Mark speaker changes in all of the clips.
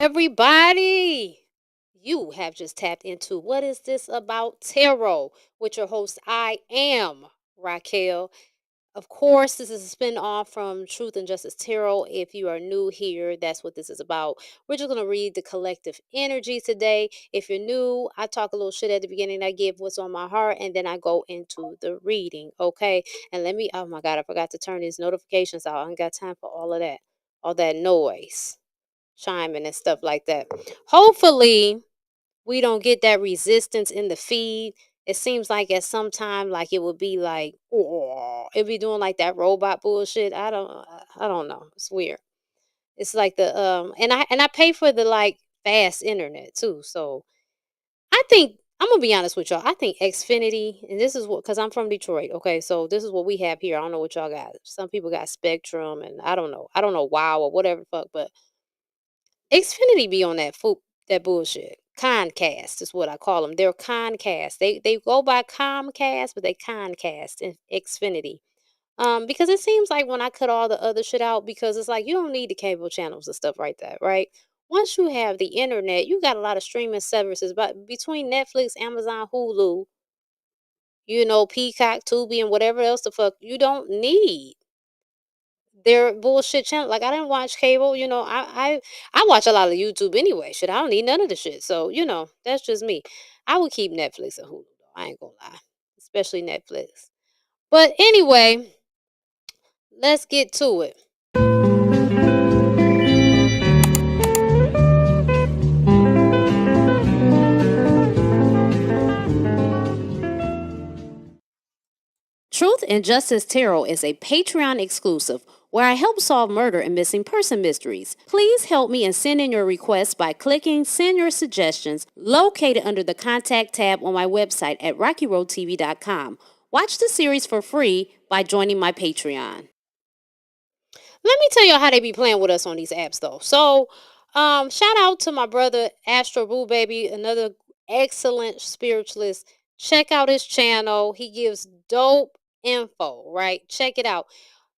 Speaker 1: Everybody, you have just tapped into What Is This About Tarot with your host, I am Racquel. Of course, this is a spin off from Truth and Justice Tarot. If you are new here, that's what this is about. We're just going to read the collective energy today. If you're new, I talk a little shit at the beginning. I give what's on my heart, and then I go into the reading. Okay. And oh my God, I forgot to turn these notifications out. I ain't got time for all that noise, chiming and stuff like that. Hopefully, we don't get that resistance in the feed. It seems like at some time, like it would be like, oh, it'd be doing like that robot bullshit. I don't know. It's weird. It's like and I pay for the like fast internet too. So I think I'm gonna be honest with y'all. I think Xfinity, and this is what because I'm from Detroit. Okay, so this is what we have here. I don't know what y'all got. Some people got Spectrum, and I don't know. I don't know Wow or whatever the fuck, but Xfinity be on that bullshit. Concast is what I call them. They're Concast. They go by Comcast, but they Concast in Xfinity. Because it seems like when I cut all the other shit out, because it's like you don't need the cable channels and stuff like that, right? Once you have the internet, you got a lot of streaming services, but between Netflix, Amazon, Hulu, Peacock, Tubi, and whatever else the fuck, you don't need their bullshit channel. Like I didn't watch cable, I watch a lot of YouTube anyway. Shit, I don't need none of the shit. So, that's just me. I would keep Netflix and Hulu though. I ain't gonna lie. Especially Netflix. But anyway, let's get to it. Truth and Justice Tarot is a Patreon exclusive where I help solve murder and missing person mysteries. Please help me and send in your requests by clicking Send Your Suggestions located under the Contact tab on my website at RacqiRoadTV.com. Watch the series for free by joining my Patreon. Let me tell y'all how they be playing with us on these apps though. So, shout out to my brother Astro Boo Baby, another excellent spiritualist. Check out his channel. He gives dope info, right? Check it out.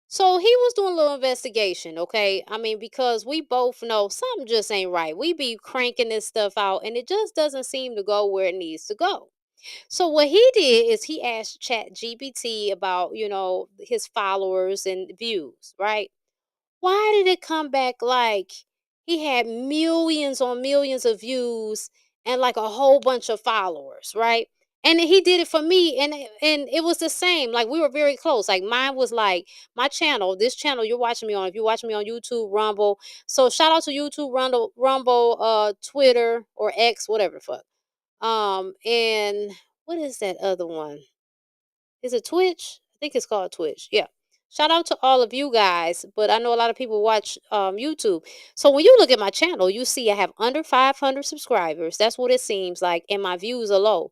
Speaker 1: So he was doing a little investigation, okay? I mean, because we both know something just ain't right. We be cranking this stuff out and it just doesn't seem to go where it needs to go. So what he did is he asked Chat GPT about, his followers and views, right? Why did it come back like he had millions on millions of views and like a whole bunch of followers, right? And he did it for me, and it was the same. Like we were very close. Like mine was like my channel, this channel you're watching me on. If you're watching me on YouTube, Rumble, so shout out to YouTube, Rumble, Twitter or X, whatever the fuck. And what is that other one? Is it Twitch? I think it's called Twitch. Yeah. Shout out to all of you guys, but I know a lot of people watch YouTube. So when you look at my channel, you see I have under 500 subscribers. That's what it seems like, and my views are low.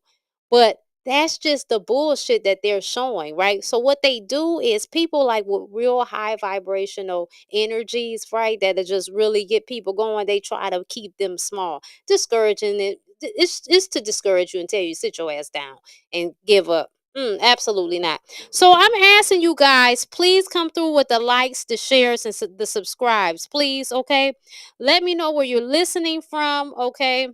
Speaker 1: But that's just the bullshit that they're showing, right? So what they do is people like with real high vibrational energies, right? That just really get people going. They try to keep them small, discouraging it. It's to discourage you and tell you sit your ass down and give up. Absolutely not. So I'm asking you guys, please come through with the likes, the shares, and the subscribes, please. Okay. Let me know where you're listening from. Okay.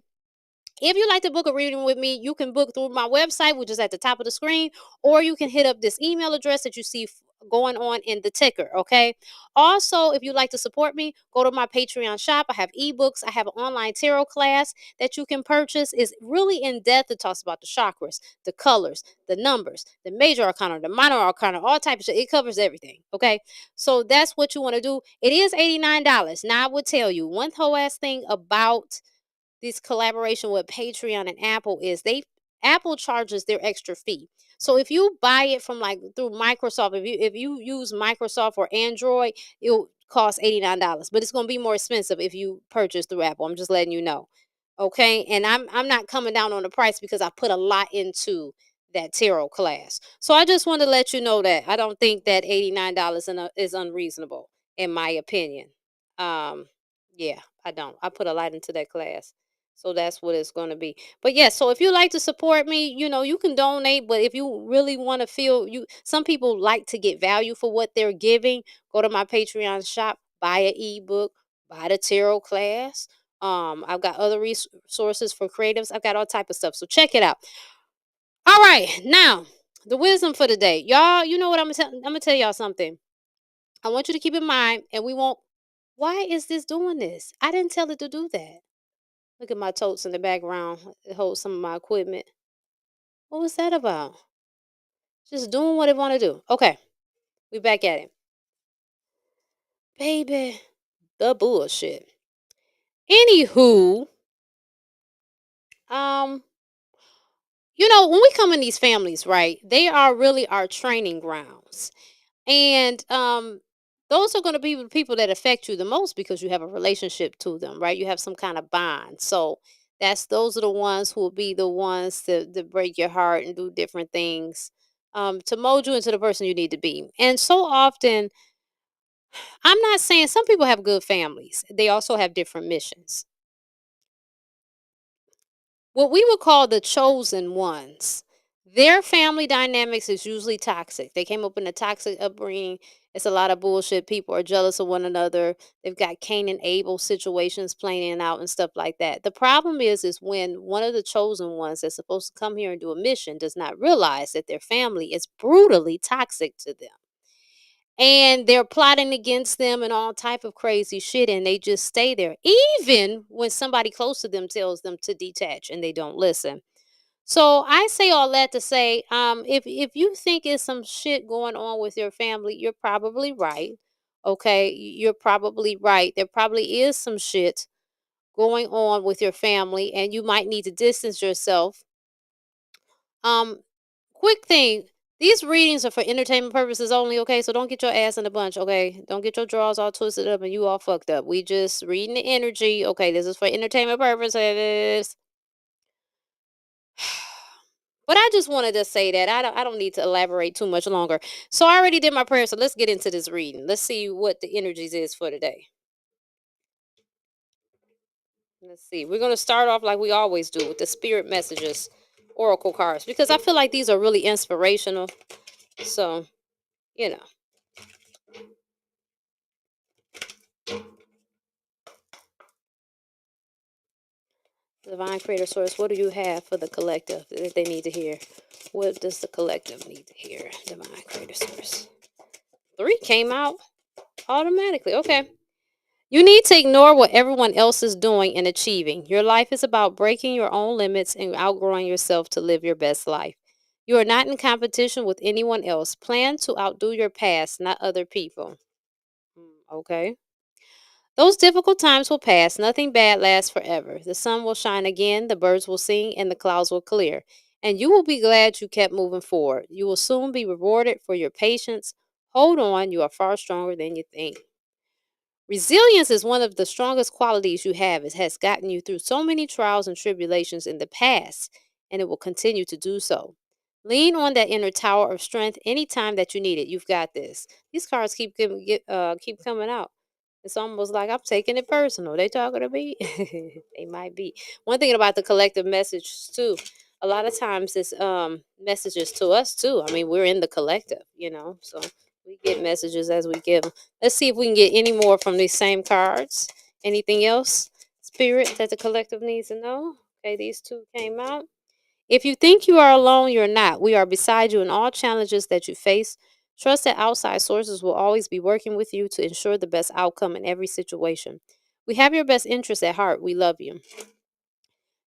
Speaker 1: If you like to book a reading with me, you can book through my website, which is at the top of the screen, or you can hit up this email address that you see going on in the ticker. Okay. Also, if you'd like to support me, go to my Patreon shop. I have ebooks. I have an online tarot class that you can purchase. It's really in depth. It talks about the chakras, the colors, the numbers, the major arcana, the minor arcana, all types of shit. It covers everything. Okay. So that's what you want to do. It is $89. Now, I would tell you one whole ass thing about this collaboration with Patreon and Apple is Apple charges their extra fee. So if you buy it from like through Microsoft, if you use Microsoft or Android, it'll cost $89. But it's gonna be more expensive if you purchase through Apple. I'm just letting you know. Okay. And I'm not coming down on the price because I put a lot into that tarot class. So I just want to let you know that I don't think that $89 is unreasonable, in my opinion. Um, yeah, I don't. I put a lot into that class. So that's what it's going to be. But yeah, so if you like to support me, you can donate. But if you really want to some people like to get value for what they're giving, go to my Patreon shop, buy an ebook, buy the tarot class, I've got other resources for creatives. I've got all type of stuff. So check it out. All right, now the wisdom for the day, y'all. You know what I'm gonna tell y'all something. I want you to keep in mind, and we won't. Why is this doing this? I didn't tell it to do that. Look at my totes in the background. It holds some of my equipment. What was that about? Just doing what it want to do. Okay, we back at it, baby. The bullshit. Anywho, um, when we come in these families, right? They are really our training grounds. And those are going to be the people that affect you the most because you have a relationship to them, right? You have some kind of bond. So those are the ones who will be the ones to break your heart and do different things to mold you into the person you need to be. And so often, I'm not saying some people have good families. They also have different missions. What we would call the chosen ones, their family dynamics is usually toxic. They came up in a toxic upbringing. It's a lot of bullshit. People are jealous of one another. They've got Cain and Abel situations playing out and stuff like that. The problem is when one of the chosen ones that's supposed to come here and do a mission does not realize that their family is brutally toxic to them, and they're plotting against them and all type of crazy shit, and they just stay there even when somebody close to them tells them to detach and they don't listen. So I say all that to say, if you think it's some shit going on with your family, you're probably right. Okay, you're probably right. There probably is some shit going on with your family, and you might need to distance yourself. um Quick thing, these readings are for entertainment purposes only, okay? So don't get your ass in a bunch, okay? Don't get your drawers all twisted up and you all fucked up. We just reading the energy, okay? This is for entertainment purposes. But I just wanted to say that I don't need to elaborate too much longer. So I already did my prayer, so let's get into this reading. Let's see what the energies is for today. Let's see. We're going to start off like we always do with the spirit messages, oracle cards, because I feel like these are really inspirational. So, you know. Divine Creator Source, what do you have for the collective that they need to hear? What does the collective need to hear? Divine Creator Source. 3 came out automatically. Okay. You need to ignore what everyone else is doing and achieving. Your life is about breaking your own limits and outgrowing yourself to live your best life. You are not in competition with anyone else. Plan to outdo your past, not other people. Okay. Those difficult times will pass. Nothing bad lasts forever. The sun will shine again, the birds will sing, and the clouds will clear. And you will be glad you kept moving forward. You will soon be rewarded for your patience. Hold on, you are far stronger than you think. Resilience is one of the strongest qualities you have. It has gotten you through so many trials and tribulations in the past, and it will continue to do so. Lean on that inner tower of strength anytime that you need it. You've got this. These cards keep coming out. It's almost like I'm taking it personal. They talking to me? They might be. One thing about the collective message too, a lot of times it's messages to us too. I mean, we're in the collective. So we get messages as we give them. Let's see if we can get any more from these same cards. Anything else, spirit, that the collective needs to know? Okay, these 2 came out. If you think you are alone, you're not. We are beside you in all challenges that you face. Trust that outside sources will always be working with you to ensure the best outcome in every situation. We have your best interests at heart. We love you.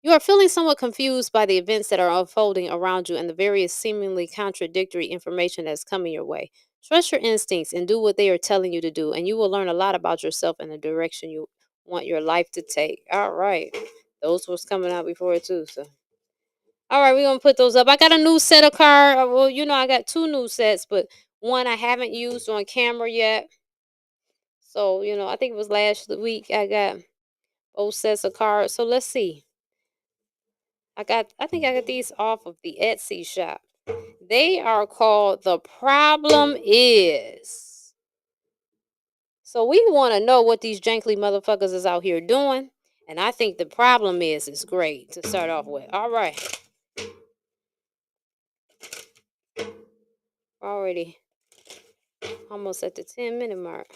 Speaker 1: You are feeling somewhat confused by the events that are unfolding around you and the various seemingly contradictory information that's coming your way. Trust your instincts and do what they are telling you to do, and you will learn a lot about yourself and the direction you want your life to take. All right. Those was coming out before too, so. All right, we're gonna put those up. I got a new set of cards. Well, I got 2 new sets, but one I haven't used on camera yet. So, I think it was last week I got both sets of cards. So let's see. I think I got these off of the Etsy shop. They are called The Problem Is. So we want to know what these jankly motherfuckers is out here doing. And I think The Problem is great to start off with. All right. Already almost at the 10-minute mark.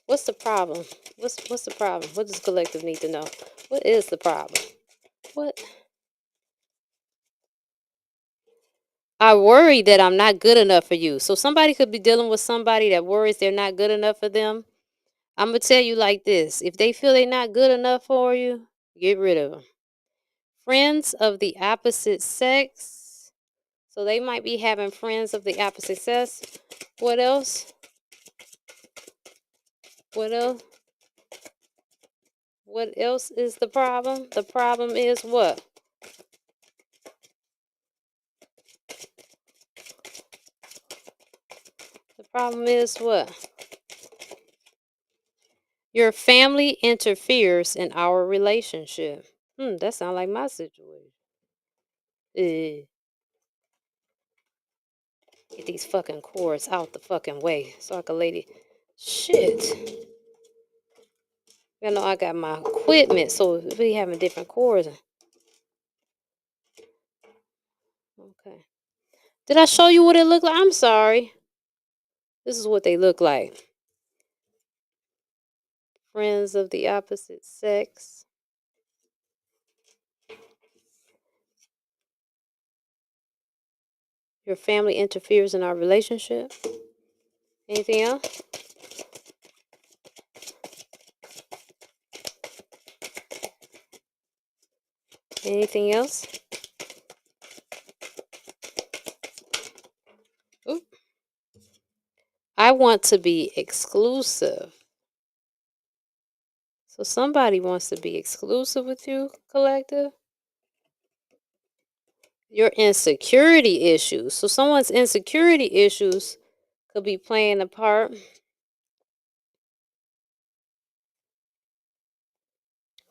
Speaker 1: What's the problem? What's the problem? What does collective need to know? What is the problem? What? I worry that I'm not good enough for you. So somebody could be dealing with somebody that worries they're not good enough for them. I'm gonna tell you like this: if they feel they're not good enough for you, get rid of them. Friends of the opposite sex. So they might be having friends of the opposite sex. What else? What else? What else is the problem? The problem is what? The problem is what? Your family interferes in our relationship. That sounds like my situation. Eh, get these fucking cords out the fucking way so I can lay the shit. You know I got my equipment, so we having different cords. Okay. Did I show you what it looked like? I'm sorry. This is what they look like. Friends of the opposite sex. Your family interferes in our relationship. Anything else? Anything else? Oop. I want to be exclusive. So somebody wants to be exclusive with you, collective. Your insecurity issues. So someone's insecurity issues could be playing a part.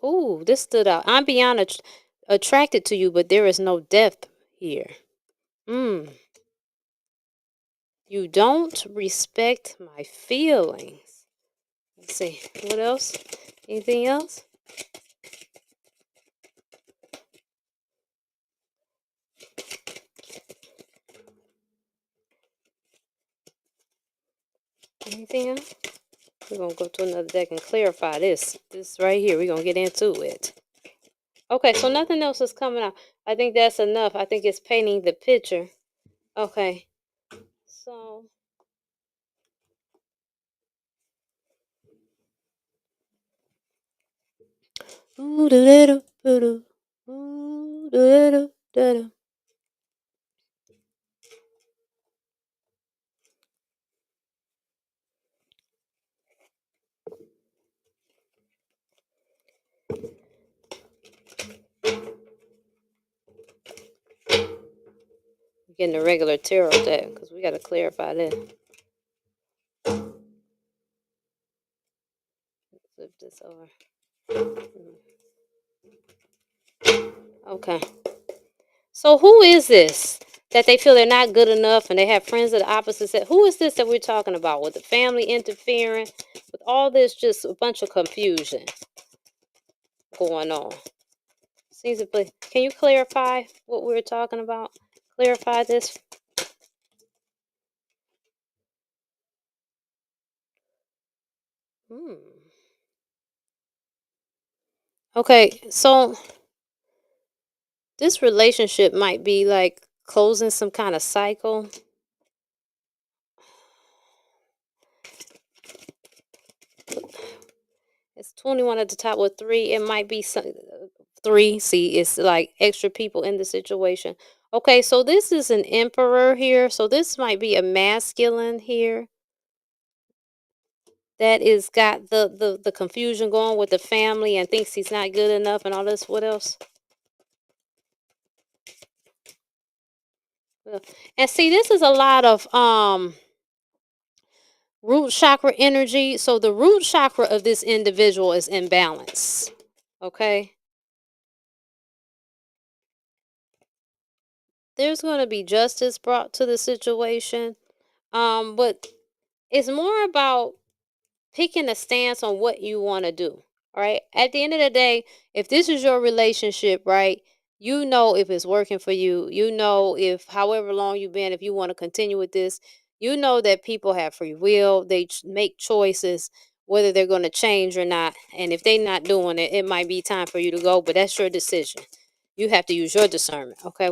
Speaker 1: Ooh, this stood out. I'm beyond attracted to you, but there is no depth here. Mm. You don't respect my feelings. Let's see. What else? Anything else? Anything else? We're going to go to another deck and clarify this. This right here. We're going to get into it. Okay, so nothing else is coming out. I think that's enough. I think it's painting the picture. Okay. So, ooh, da da da da. Ooh, da da da da. Getting the regular tarot deck because we got to clarify this. Flip this over. Okay. So who is this that they feel they're not good enough and they have friends of the opposite sex? Who is this that we're talking about with the family interfering, with all this just a bunch of confusion going on? Seems to be. Can you clarify what we're talking about? Clarify this. Hmm. Okay, so this relationship might be like closing some kind of cycle. It's 21 at the top with 3. It might be some 3. See, it's like extra people in the situation. Okay, so this is an emperor here. So this might be a masculine here that is got the confusion going with the family and thinks he's not good enough and all this. What else? And see, this is a lot of root chakra energy. So the root chakra of this individual is in balance. Okay. There's going to be justice brought to the situation. But it's more about picking a stance on what you want to do. All right. At the end of the day, if this is your relationship, right, you know if it's working for you. You know if however long you've been, if you want to continue with this, you know that people have free will. They make choices. whether they're going to change or not. And if they're not doing it, it might be time for you to go, but that's your decision. You have to use your discernment. Okay,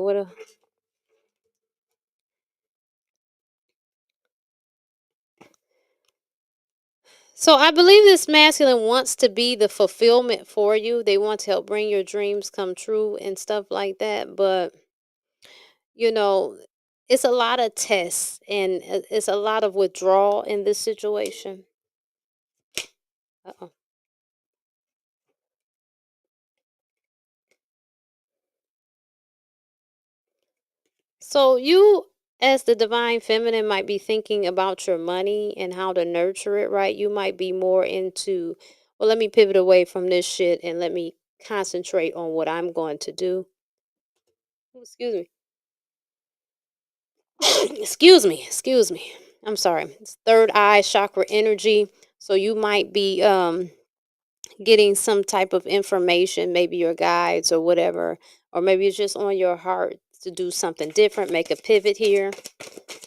Speaker 1: so I believe this masculine wants to be the fulfillment for you. They want to help bring your dreams come true and stuff like that. But you know, it's a lot of tests and it's a lot of withdrawal in this situation. Uh-oh. So you, as the divine feminine, might be thinking about your money and how to nurture it, right? You might be more into, well, let me pivot away from this shit and let me concentrate on what I'm going to do. Ooh, excuse me. Excuse me. I'm sorry. It's third eye chakra energy. So you might be getting some type of information, maybe your guides or whatever, or maybe it's just on your heart to do something different, make a pivot here.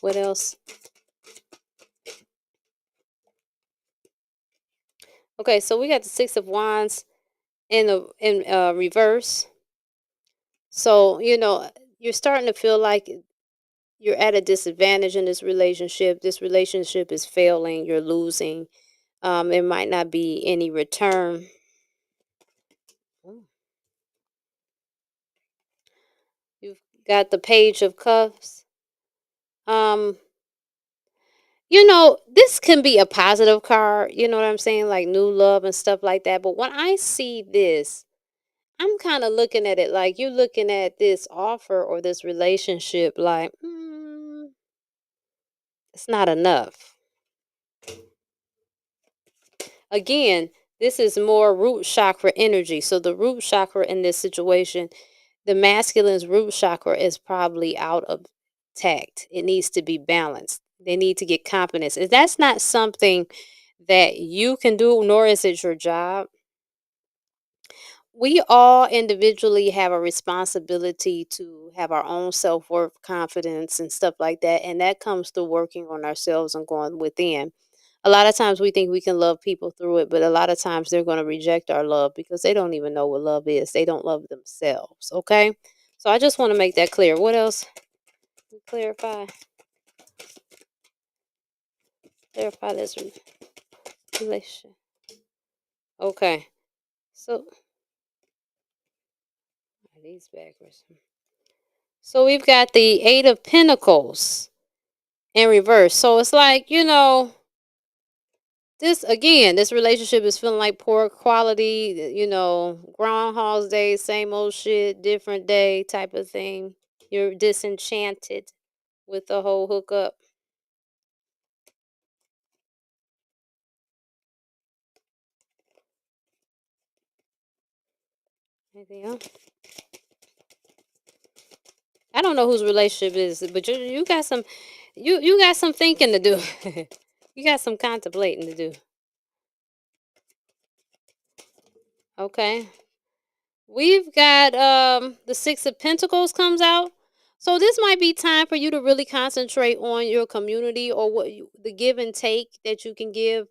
Speaker 1: What else? Okay, so we got the Six of Wands in reverse. So, you're starting to feel like you're at a disadvantage in this relationship. This relationship is failing, you're losing. There might not be any return. Mm. You've got the Page of Cups. Um, this can be a positive card, you know what I'm saying? Like new love and stuff like that. But when I see this, I'm kind of looking at it like you're looking at this offer or this relationship like, it's not enough. Again, this is more root chakra energy. So the root chakra in this situation, the masculine's root chakra is probably out of tact. It needs to be balanced. They need to get confidence. If that's not something that you can do, nor is it your job, we all individually have a responsibility to have our own self-worth, confidence, and stuff like that. And that comes through working on ourselves and going within. A lot of times we think we can love people through it, but a lot of times they're going to reject our love because they don't even know what love is. They don't love themselves. Okay. So I just want to make that clear. What else? Clarify. Clarify this relationship. Okay. So these backwards. So we've got the Eight of Pentacles in reverse. So it's like, this relationship is feeling like poor quality, Groundhog's Day, same old shit, different day type of thing. You're disenchanted with the whole hookup. Anything else? I don't know whose relationship it is, but you got some you got some thinking to do. You got some contemplating to do. Okay. We've got the Six of Pentacles comes out. So this might be time for you to really concentrate on your community or the give and take that you can give,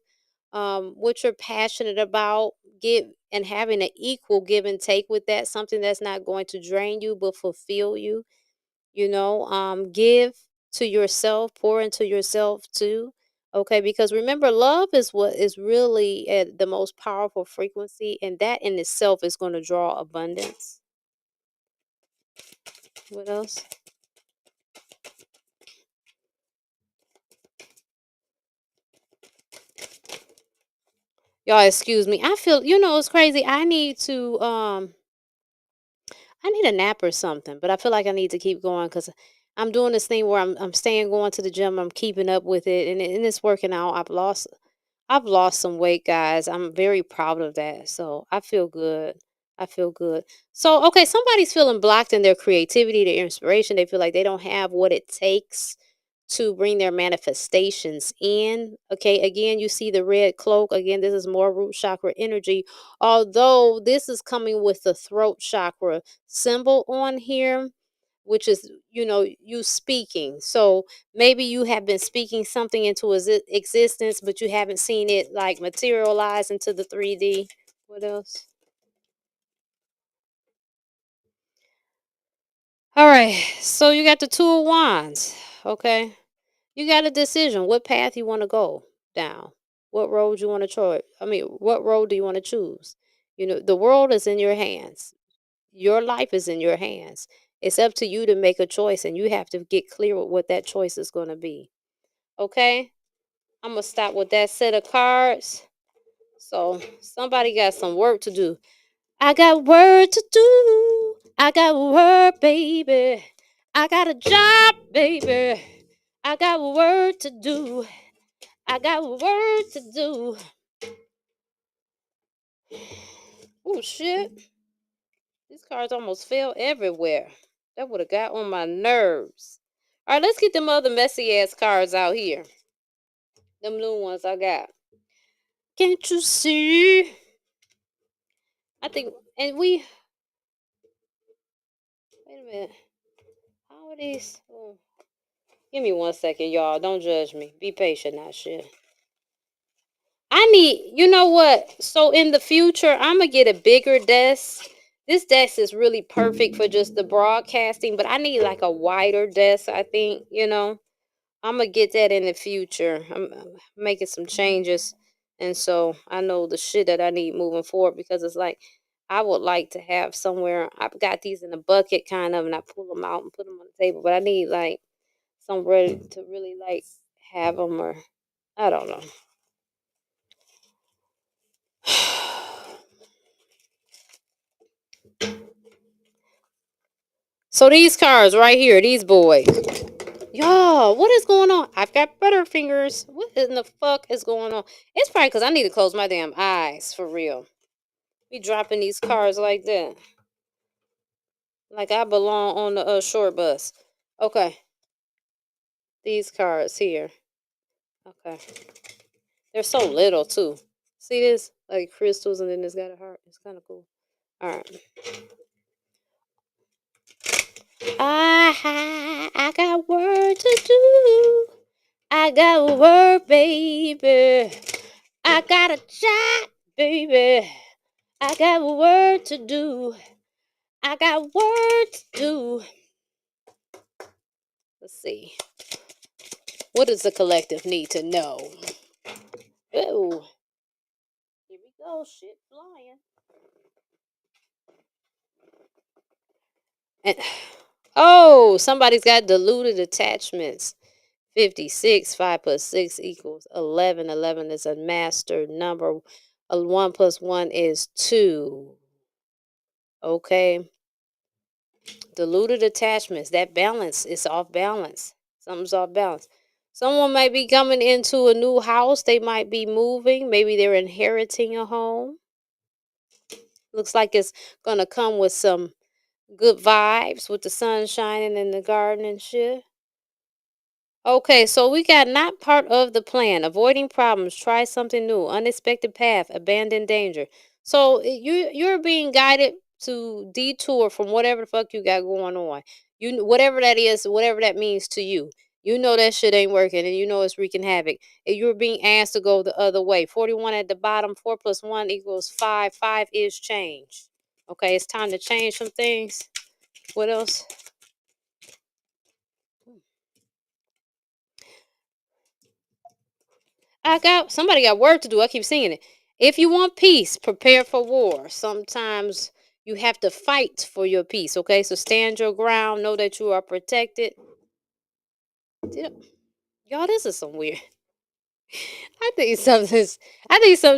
Speaker 1: what you're passionate about, give and having an equal give and take with that, something that's not going to drain you but fulfill you. Give to yourself, pour into yourself too. Okay, because remember, love is what is really at the most powerful frequency, and that in itself is going to draw abundance. What else? Y'all excuse me. I feel, it's crazy. I need a nap or something, but I feel like I need to keep going because I'm doing this thing where I'm staying going to the gym. I'm keeping up with it, and it's working out. I've lost some weight, guys. I'm very proud of that. So I feel good. I feel good. So okay, somebody's feeling blocked in their creativity, their inspiration. They feel like they don't have what it takes to bring their manifestations in. Okay, again, you see the red cloak. Again, this is more root chakra energy. Although this is coming with the throat chakra symbol on here, which is, you speaking. So maybe you have been speaking something into existence, but you haven't seen it like materialize into the 3D. What else? All right. So you got the Two of Wands. Okay. You got a decision what path you want to go down, what road you want to choose. What road do you want to choose? The world is in your hands. Your life is in your hands. It's up to you to make a choice, and you have to get clear with what that choice is going to be. Okay? I'm going to stop with that set of cards. So, somebody got some work to do. I got work to do. I got work, baby. I got a job, baby. I got work to do. I got work to do. Oh, shit. These cards almost fell everywhere. That would have got on my nerves. All right, let's get them other messy ass cards out here. Them new ones I got. Can't you see? I think, and we. Wait a minute. How are these? Oh, give me 1 second, y'all. Don't judge me. Be patient, now, shit. You know what? So in the future, I'm gonna get a bigger desk. This desk is really perfect for just the broadcasting, but I need like a wider desk, I think, I'm gonna get that in the future. I'm making some changes, and so I know the shit that I need moving forward, because it's like I would like to have somewhere. I've got these in a bucket kind of, and I pull them out and put them on the table. But I need like somewhere to really like have them, or I don't know. So these cards right here, these boys. Y'all, what is going on? I've got butterfingers. What in the fuck is going on? It's probably because I need to close my damn eyes, for real. Be dropping these cards like that. Like I belong on the short bus. Okay. These cards here. Okay. They're so little too. See this? Like crystals, and then it's got a heart. It's kind of cool. Alright. I got work to do. I got work, baby. I got a job, baby. I got work to do. I got work to do. Let's see. What does the collective need to know? Oh, here we go. Shit flying. And somebody's got diluted attachments. 56. 5 plus 6 equals 11. 11 is a master number. 1 plus 1 is 2. Okay. Diluted attachments. That balance is off balance. Something's off balance. Someone might be coming into a new house. They might be moving. Maybe they're inheriting a home. Looks like it's going to come with some good vibes, with the sun shining in the garden and shit. Okay, so we got not part of the plan, avoiding problems, try something new, unexpected path, abandon danger. So you're being guided to detour from whatever the fuck you got going on. Whatever that is, whatever that means to you. You know that shit ain't working, and you know it's wreaking havoc. And you're being asked to go the other way. 41 at the bottom. 4 plus 1 equals 5. 5 is change. Okay, it's time to change some things. What else? Somebody got work to do. I keep seeing it. If you want peace, prepare for war. Sometimes you have to fight for your peace. Okay, so stand your ground. Know that you are protected. Y'all, this is some weird. I think something's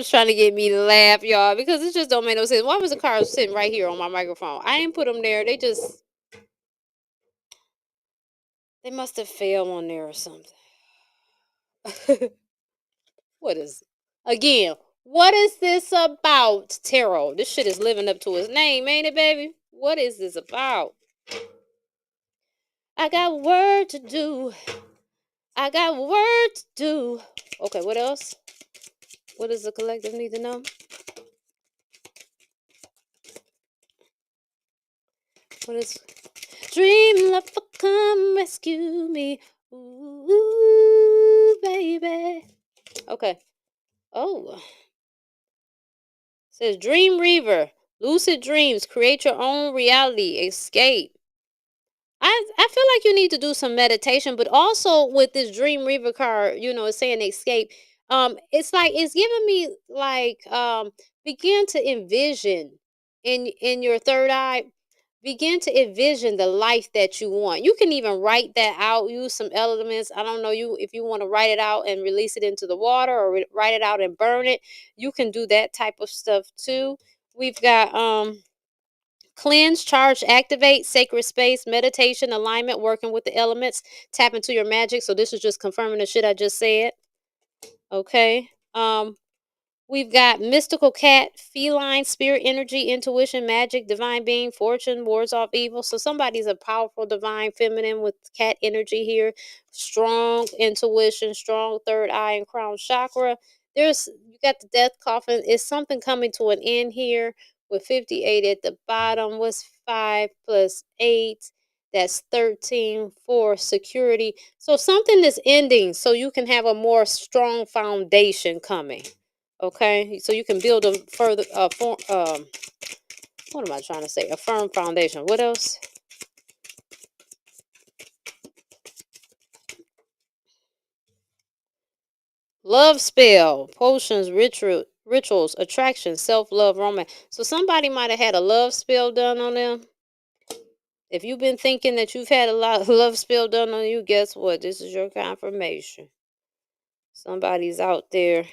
Speaker 1: trying to get me to laugh, y'all, because it just don't make no sense. Why was the car sitting right here on my microphone? I didn't put them there. They must have failed on there or something. What is again? What is this about, Tarot? This shit is living up to its name, ain't it, baby? What is this about? I got work to do. I got work to do. Okay, what else? What does the collective need to know? What is Dream lover, come rescue me. Ooh, baby. Okay. Oh, says Dream Reaver. Lucid dreams. Create your own reality. Escape. I feel like you need to do some meditation, but also with this Dream Reaver card, it's saying escape. It's like it's giving me like begin to envision in your third eye, begin to envision the life that you want. You can even write that out, use some elements. I don't know you if you want to write it out and release it into the water or write it out and burn it. You can do that type of stuff too. We've got cleanse, charge, activate, sacred space, meditation, alignment, working with the elements, tap into your magic. So this is just confirming the shit I just said. Okay. We've got mystical cat, feline, spirit energy, intuition, magic, divine being, fortune, wards off evil. So somebody's a powerful divine feminine with cat energy here. Strong intuition, strong third eye and crown chakra. You got the death coffin. Is something coming to an end here with 58 at the bottom? What's 5 plus 8? That's 13 for security. So something is ending so you can have a more strong foundation coming. Okay, so you can build a further what am I trying to say? A firm foundation. What else? Love spell, potions, rituals, attraction, self-love, romance. So somebody might have had a love spell done on them. If you've been thinking that you've had a lot of love spell done on you, guess what? This is your confirmation. Somebody's out there.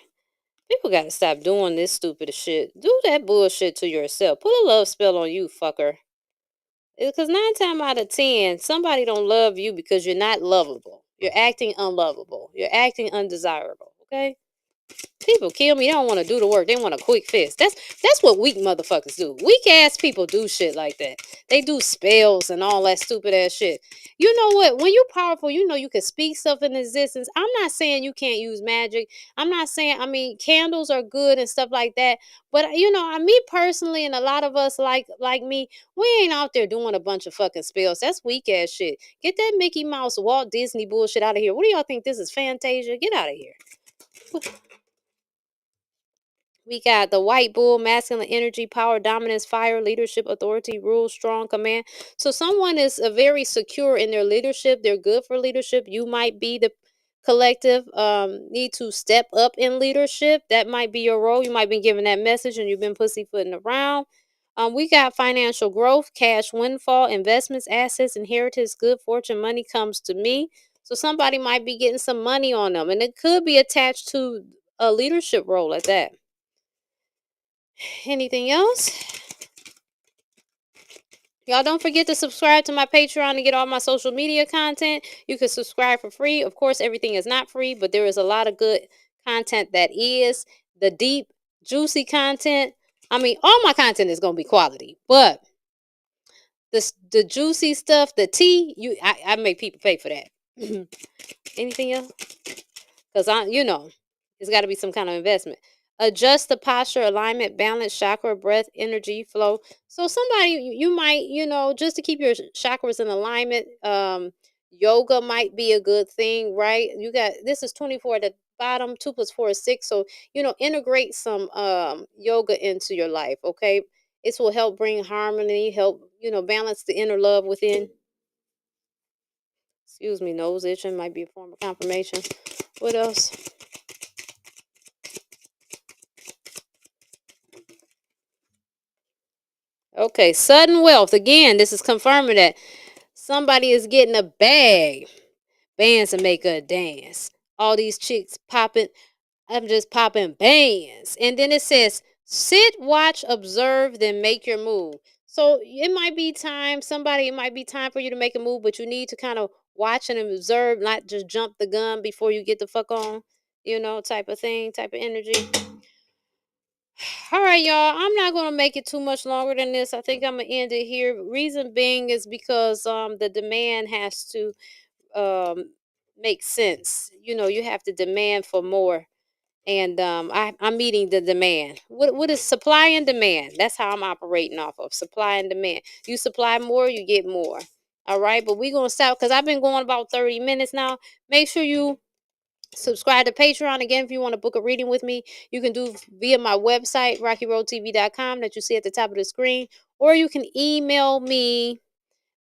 Speaker 1: People gotta stop doing this stupid shit. Do that bullshit to yourself. Put a love spell on you, fucker. Because 9 times out of 10, somebody don't love you because you're not lovable. You're acting unlovable. You're acting undesirable. Okay? People kill me. They don't want to do the work. They want a quick fix. That's what weak motherfuckers do. Weak ass people do shit like that. They do spells and all that stupid ass shit. You know what? When you're powerful, you can speak stuff in existence. I'm not saying you can't use magic. I'm not saying. I mean, candles are good and stuff like that. But me personally, and a lot of us like me, we ain't out there doing a bunch of fucking spells. That's weak ass shit. Get that Mickey Mouse, Walt Disney bullshit out of here. What do y'all think this is? Fantasia? Get out of here. We got the white bull, masculine energy, power, dominance, fire, leadership, authority, rule, strong, command. So someone is very secure in their leadership. They're good for leadership. You might be the collective need to step up in leadership. That might be your role. You might be given that message and you've been pussyfooting around. We got financial growth, cash windfall, investments, assets, inheritance, good fortune, money comes to me. So somebody might be getting some money on them, and it could be attached to a leadership role at that. Anything else? Y'all don't forget to subscribe to my Patreon to get all my social media content. You can subscribe for free. Of course, everything is not free, but there is a lot of good content that is. The deep, juicy content. I mean, all my content is going to be quality, but the juicy stuff, the tea, I make people pay for that. Anything else? Because it's got to be some kind of investment. Adjust the posture, alignment, balance, chakra, breath, energy, flow. So somebody you might, just to keep your chakras in alignment, yoga might be a good thing, right? You got this is 24 at the bottom, 2 plus 4 is 6. So, integrate some yoga into your life, okay? It will help bring harmony, help, balance the inner love within. Excuse me, nose itching might be a form of confirmation. What else? Okay, sudden wealth. Again, this is confirming that somebody is getting a bag. Bands to make a dance. All these chicks popping. I'm just popping bands. And then it says, sit, watch, observe, then make your move. So it might be time for you to make a move, but you need to kind of watch and observe, not just jump the gun before you get the fuck on, type of thing, type of energy. All right, y'all. I'm not gonna make it too much longer than this. I think I'm gonna end it here. Reason being is because the demand has to um make sense. You have to demand for more, and I'm meeting the demand. What is supply and demand? That's how I'm operating off of supply and demand. You supply more, you get more. All right, but we're gonna stop because I've been going about 30 minutes now. Make sure you subscribe to Patreon. Again, if you want to book a reading with me, you can do via my website, RacqiRoadTV.com, that you see at the top of the screen, or you can email me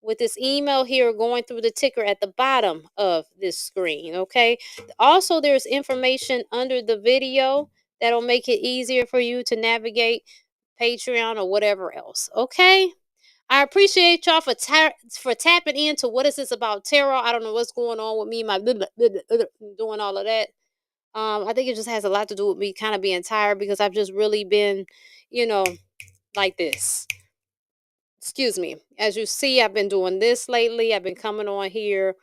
Speaker 1: with this email here going through the ticker at the bottom of this screen. Okay. Also, there's information under the video that'll make it easier for you to navigate Patreon or whatever else. Okay. I appreciate y'all for tapping into what is this about tarot. I don't know what's going on with me, my doing all of that. I think it just has a lot to do with me kind of being tired because I've just really been, you know, like this. Excuse me. As you see, I've been doing this lately. I've been coming on here,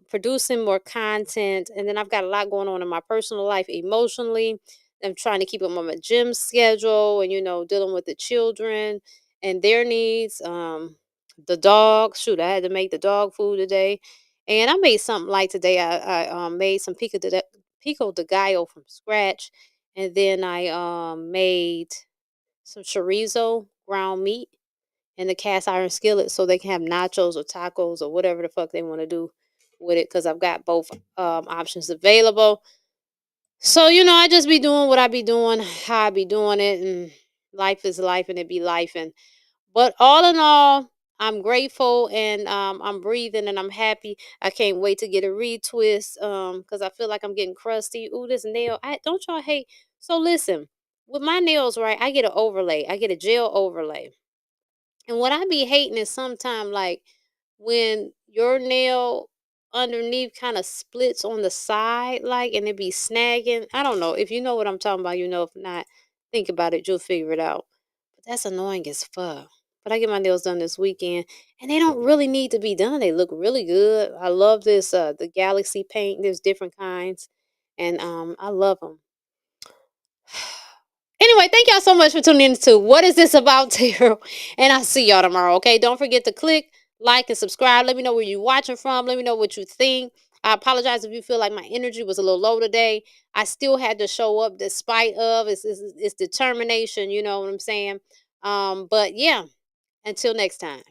Speaker 1: producing more content, and then I've got a lot going on in my personal life emotionally. I'm trying to keep up on my gym schedule, and dealing with the children and their needs. The dog. Shoot, I had to make the dog food today, and I made something like today. I made some pico de gallo from scratch, and then I made some chorizo ground meat in the cast iron skillet so they can have nachos or tacos or whatever the fuck they want to do with it because I've got both options available. So, I just be doing what I be doing, how I be doing it, and life is life and it be life. But all in all, I'm grateful and I'm breathing and I'm happy. I can't wait to get a retwist because I feel like I'm getting crusty. Ooh, this nail. Don't y'all hate. So listen, with my nails, right, I get an overlay. I get a gel overlay. And what I be hating is sometimes like when your nail underneath kind of splits on the side, like, and it be snagging. I don't know. If you know what I'm talking about, you know. If not, think about it. You'll figure it out. But that's annoying as fuck. But I get my nails done this weekend, and they don't really need to be done. They look really good. I love this, the Galaxy paint. There's different kinds, and I love them. Anyway, thank y'all so much for tuning in to What Is This About Tarot? And I'll see y'all tomorrow, okay? Don't forget to click, like, and subscribe. Let me know where you're watching from. Let me know what you think. I apologize if you feel like my energy was a little low today. I still had to show up despite of. It's determination, you know what I'm saying? But yeah, until next time.